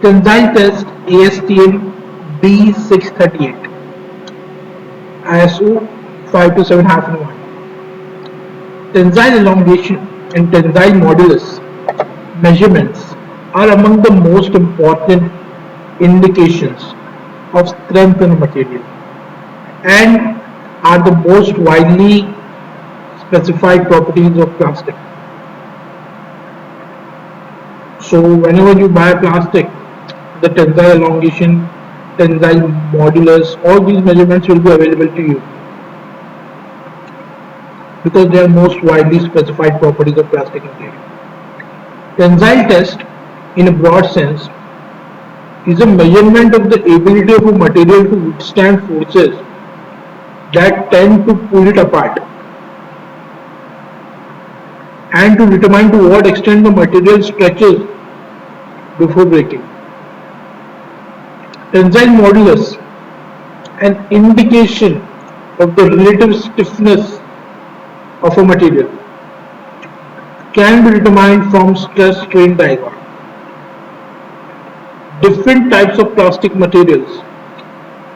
Tensile test ASTM B638 ISO 527-1. Tensile elongation and tensile modulus measurements are among the most important indications of strength in a material and are the most widely specified properties of plastic. So whenever you buy plastic, the tensile elongation, tensile modulus, all these measurements will be available to you because they are most widely specified properties of plastic material. Tensile test, in a broad sense, is a measurement of the ability of a material to withstand forces that tend to pull it apart and to determine to what extent the material stretches before breaking. Tensile modulus, an indication of the relative stiffness of a material, can be determined from stress strain diagram. Different types of plastic materials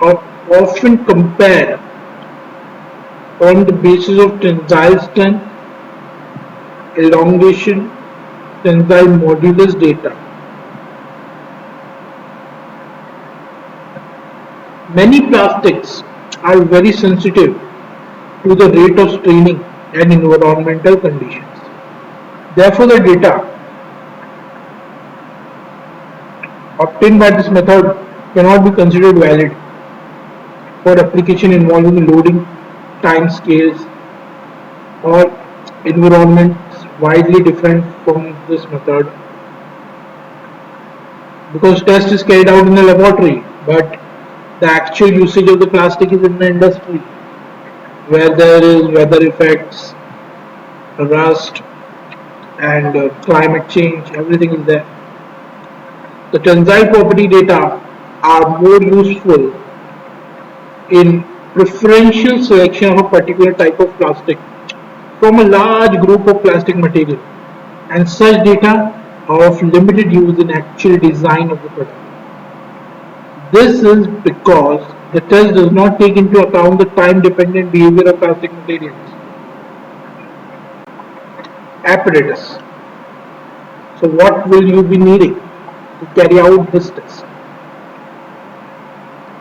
are often compared on the basis of tensile strength, elongation, tensile modulus data. Many plastics are very sensitive to the rate of straining and environmental conditions. Therefore, the data obtained by this method cannot be considered valid for application involving loading time scales or environments widely different from this method, because test is carried out in the laboratory, but the actual usage of the plastic is in the industry where there is weather effects, rust, and climate change. Everything is there. The tensile property data are more useful in preferential selection of a particular type of plastic from a large group of plastic material, and such data are of limited use in actual design of the product. This is because the test does not take into account the time-dependent behavior of plastic materials. Apparatus. So what will you be needing to carry out this test?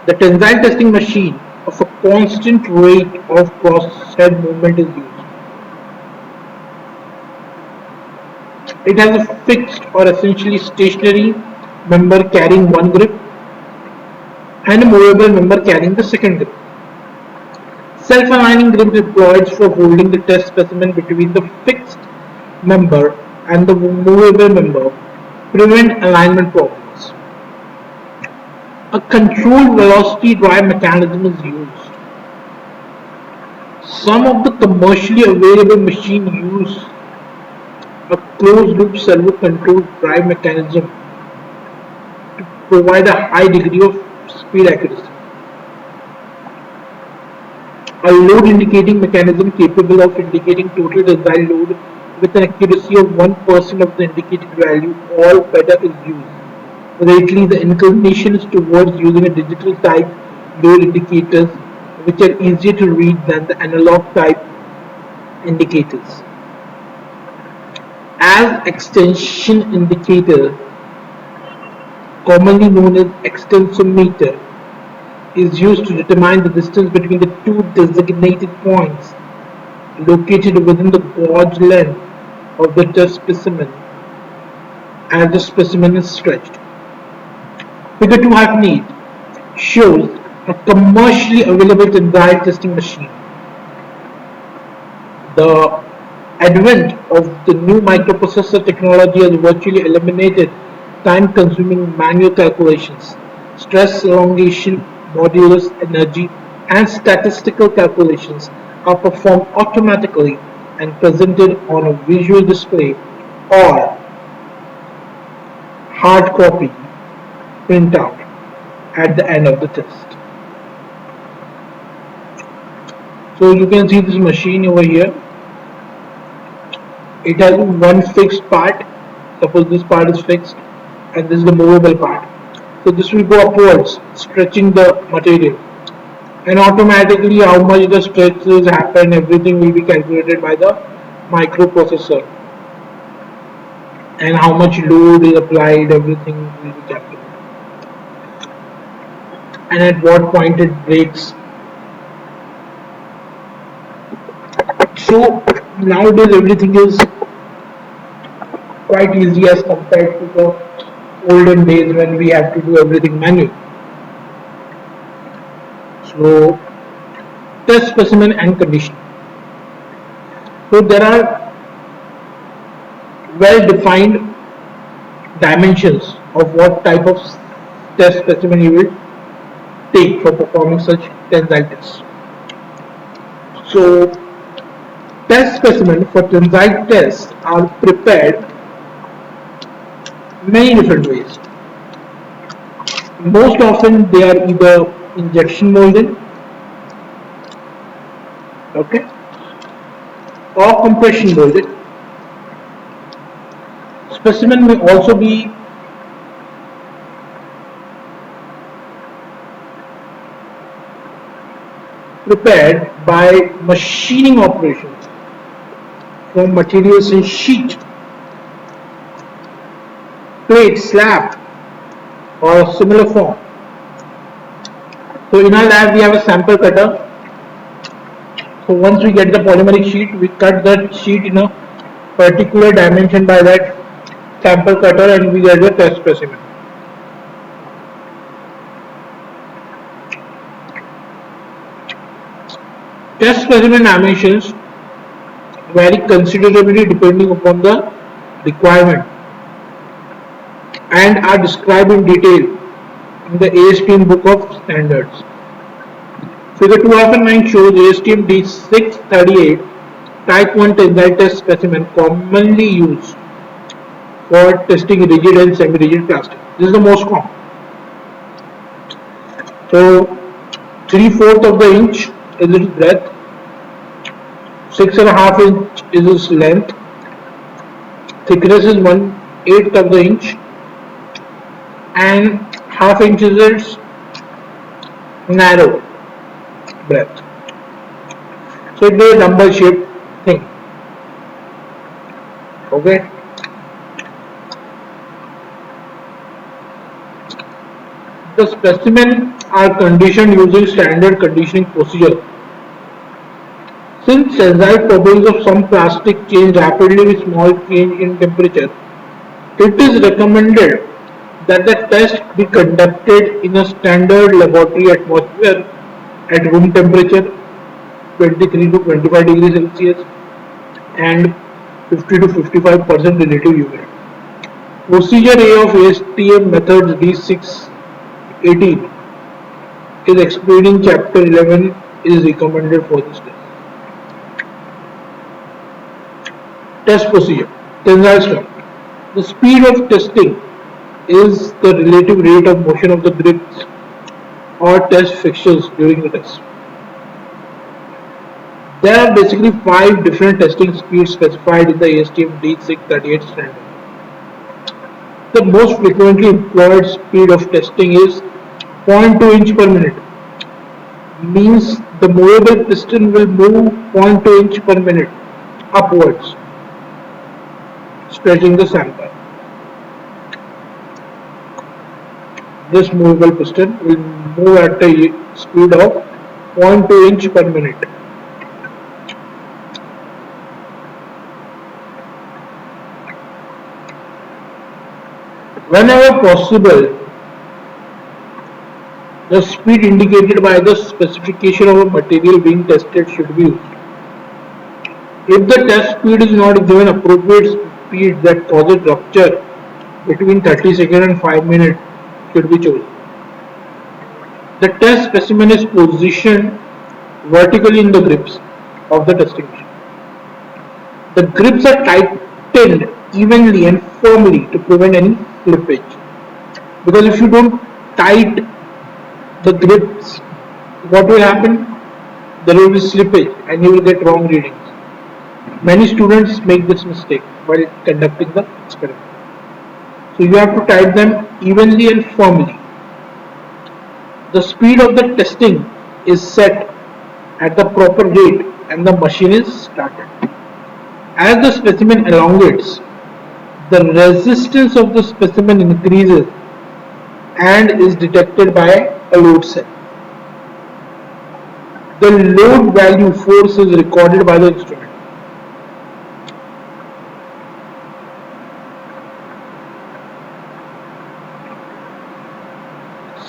The tensile testing machine of a constant rate of cross-head movement is used. It has a fixed or essentially stationary member carrying one grip and a movable member carrying the second grip. Self-aligning grip deployed for holding the test specimen between the fixed member and the movable member prevent alignment problems. A controlled velocity drive mechanism is used. Some of the commercially available machines use a closed-loop servo-controlled drive mechanism to provide a high degree of speed accuracy. A load indicating mechanism capable of indicating total tensile load with an accuracy of 1% of the indicated value or better is used. Lately, the inclination is towards using a digital type load indicators which are easier to read than the analog type indicators. As extension indicator, commonly known as extensometer, is used to determine the distance between the two designated points located within the gauge length of the test specimen as the specimen is stretched. Figure 2-8 shows a commercially available tensile testing machine. The advent of the new microprocessor technology has virtually eliminated time-consuming manual calculations. Stress, elongation, modulus, energy, and statistical calculations are performed automatically and presented on a visual display or hard copy printout at the end of the test. So you can see this machine over here. It has one fixed part. Suppose this part is fixed and this is the movable part. So this will go upwards, stretching the material, and automatically how much the stretches happen, everything will be calculated by the microprocessor, and how much load is applied, everything will be calculated, and at what point it breaks. So nowadays everything is quite easy as compared to the olden days when we had to do everything manual. So test specimen and condition. So there are well defined dimensions of what type of test specimen you will take for performing such tensile tests. So test specimen for tensile tests are prepared many different ways. Most often they are either injection molded, okay, or compression molded. Specimen may also be prepared by machining operations from materials in sheet, plate, slab, or similar form. So in our lab we have a sample cutter. So once we get the polymeric sheet, we cut that sheet in a particular dimension by that sample cutter and we get the test specimen. Test specimen dimensions vary considerably depending upon the requirement and are described in detail in the ASTM book of standards. Figure 2.9 shows ASTM D638 type 1 tensile test specimen commonly used for testing rigid and semi-rigid plastic. This is the most common. So 3/4 of the inch is its breadth, 6.5 inch is its length, thickness is 1/8 of the inch, and half inch is its narrow breadth. So it is a dumbbell shaped thing. Okay. The specimen are conditioned using standard conditioning procedure. Since tensile properties of some plastic change rapidly with small change in temperature, it is recommended that the test be conducted in a standard laboratory atmosphere at room temperature 23 to 25 degrees Celsius and 50 to 55% relative humidity. Procedure A of ASTM methods D618 is explained in chapter 11 is recommended for this test. Test procedure. Tensile strength. The speed of testing is the relative rate of motion of the grips or test fixtures during the test. There are basically 5 different testing speeds specified in the ASTM D638 standard. The most frequently employed speed of testing is 0.2 inch per minute. Means the movable piston will move 0.2 inch per minute upwards, stretching the sample. This movable piston will move at a speed of 0.2 inch per minute. Whenever possible, the speed indicated by the specification of a material being tested should be used. If the test speed is not given, appropriate speed that causes rupture between 30 seconds and 5 minutes should be chosen. The test specimen is positioned vertically in the grips of the testing machine. The grips are tightened evenly and firmly to prevent any slippage. Because if you don't tight the grips, what will happen? There will be slippage and you will get wrong readings. Many students make this mistake while conducting the experiment. So you have to type them evenly and firmly. The speed of the testing is set at the proper rate and the machine is started. As the specimen elongates, the resistance of the specimen increases and is detected by a load cell. The load value force is recorded by the instrument.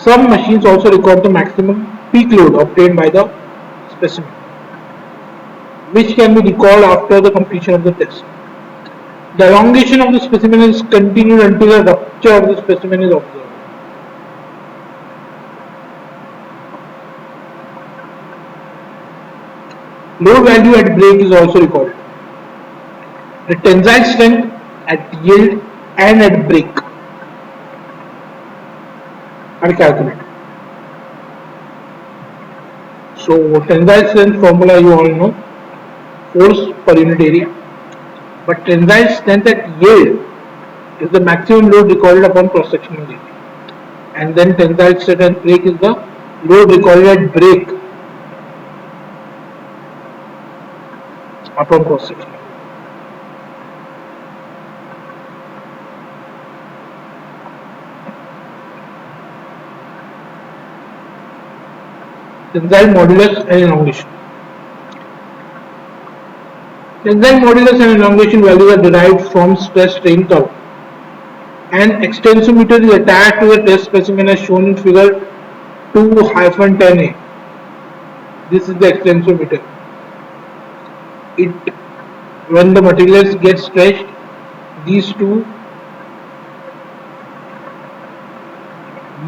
Some machines also record the maximum peak load obtained by the specimen, which can be recalled after the completion of the test. The elongation of the specimen is continued until a rupture of the specimen is observed. Load value at break is also recorded. The tensile strength at yield and at break are calculated. So tensile strength formula you all know, force per unit area. But tensile strength at yield is the maximum load recorded upon cross-sectional area. And then tensile strength at break is the load recorded at break upon cross-section. Tensile modulus and elongation. Tensile modulus and elongation values are derived from stress strain curve. An extensometer is attached to the test specimen as shown in figure 2-10A. This is the extensometer. When the materials get stretched, these two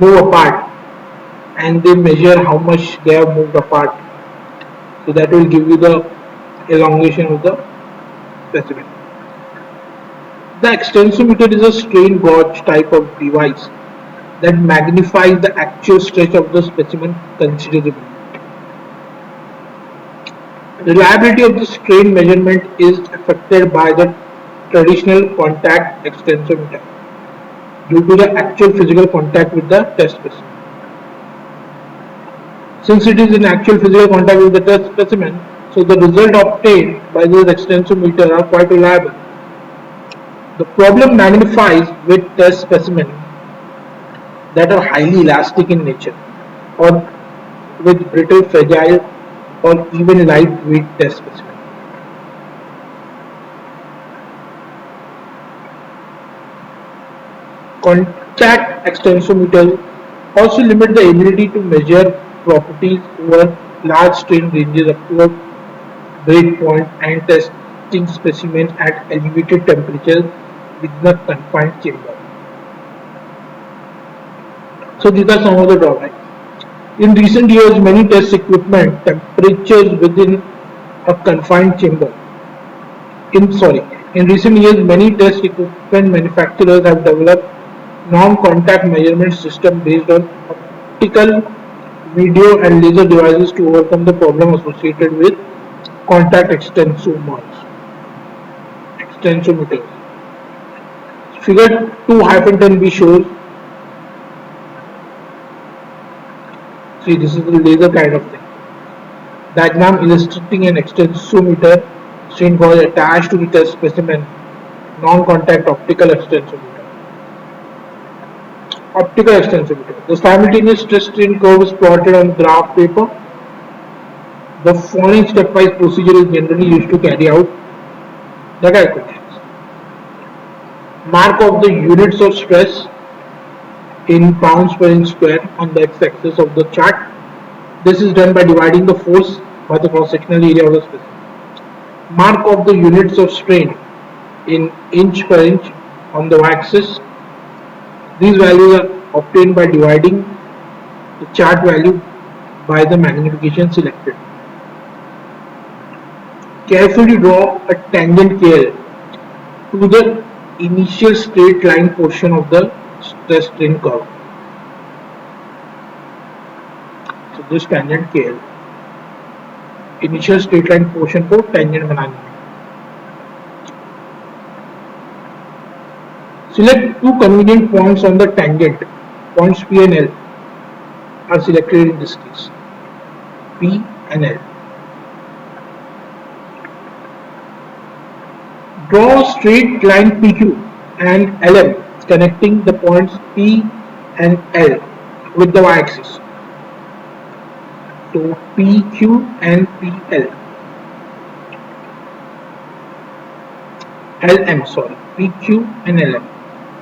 move apart and they measure how much they have moved apart. So that will give you the elongation of the specimen. The extensometer is a strain gauge type of device that magnifies the actual stretch of the specimen considerably. Reliability of the strain measurement is affected by the traditional contact extensometer due to the actual physical contact with the test specimen. Since it is in actual physical contact with the test specimen, so the result obtained by this extensometer are quite reliable. The problem magnifies with test specimens that are highly elastic in nature or with brittle, fragile or even lightweight test specimen. Contact extensometers also limit the ability to measure properties over large strain ranges up to a breakpoint and testing specimens at elevated temperatures within a confined chamber. So these are some of the drawbacks. In recent years, many test equipment temperatures within a confined chamber. In recent years, many test equipment manufacturers have developed non-contact measurement system based on optical, video and laser devices to overcome the problem associated with contact extensometers. Figure 2-10b shows, see this is the laser kind of thing. Diagram illustrating an extensometer strain gauge attached to the test specimen, non-contact optical extensometer. Optical extensometer. The simultaneous stress strain curve is plotted on graph paper. The following stepwise procedure is generally used to carry out the calculations. Mark of the units of stress in pounds per inch square on the x-axis of the chart. This is done by dividing the force by the cross-sectional area of the specimen. Mark of the units of strain in inch per inch on the y-axis. These values are obtained by dividing the chart value by the magnification selected. Carefully draw a tangent KL to the initial straight line portion of the stress strain curve. So this tangent KL, initial straight line portion को tangent बनानी है. Select two convenient points on the tangent. Points P and L are selected in this case. P and L. Draw a straight line PQ and LM connecting the points P and L with the y-axis. So PQ and PL. LM, sorry, PQ and LM.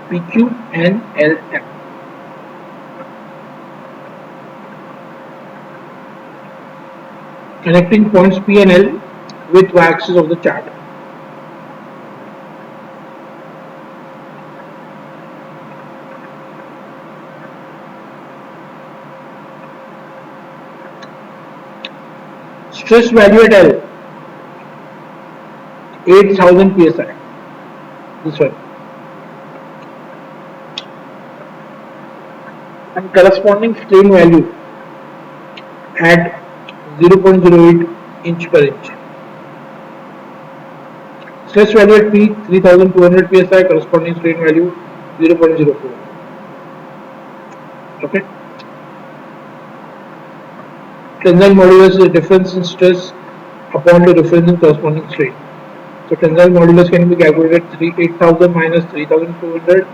PQ and LM. Connecting points P and L with y-axis of the chart. Stress value at L 8000 psi. This one. And corresponding strain value at 0.08 inch per inch. Stress value at P 3200 psi, corresponding strain value 0.04. Okay. Tensile modulus is the difference in stress upon the difference in corresponding strain. So tensile modulus can be calculated 8000 minus 3200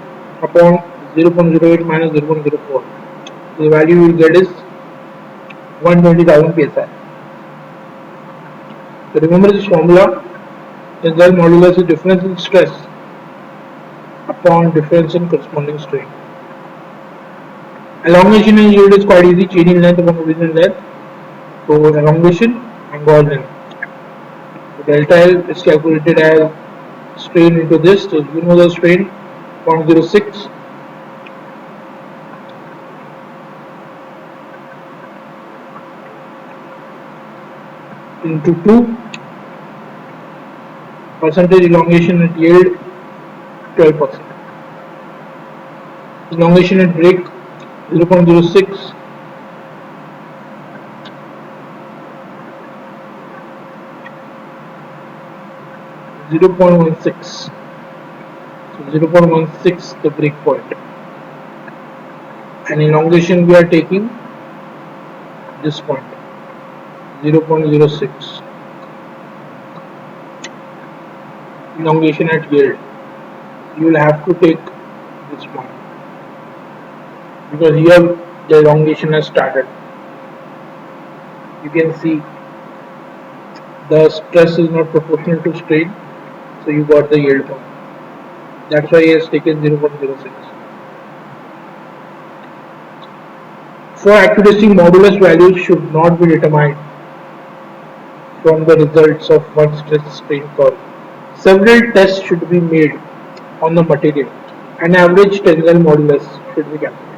upon 0.08 minus 0.04. The value you will get is 120,000 psi. So remember this formula. Tensile modulus is difference in stress upon difference in corresponding strain. Elongation and yield is quite easy. Change in length upon original length. So elongation and gauge length. So delta L is calculated as strain into this. So you know the strain 0.06 into 2 percentage elongation at yield 12%. Elongation at break 0.06 0.16. So 0.16 the break point. And elongation we are taking this point 0.06. Elongation at yield. You will have to take this point because here the elongation has started. You can see the stress is not proportional to strain, so you got the yield point. That's why he has taken 0.06. For accuracy, modulus values should not be determined from the results of one stress strain curve. Several tests should be made on the material. An average tensile modulus should be calculated.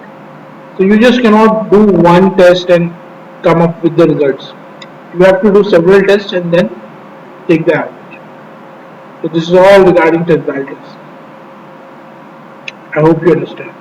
So you just cannot do one test and come up with the results. You have to do several tests and then take the average. So this is all regarding tensile tests. I hope you understand.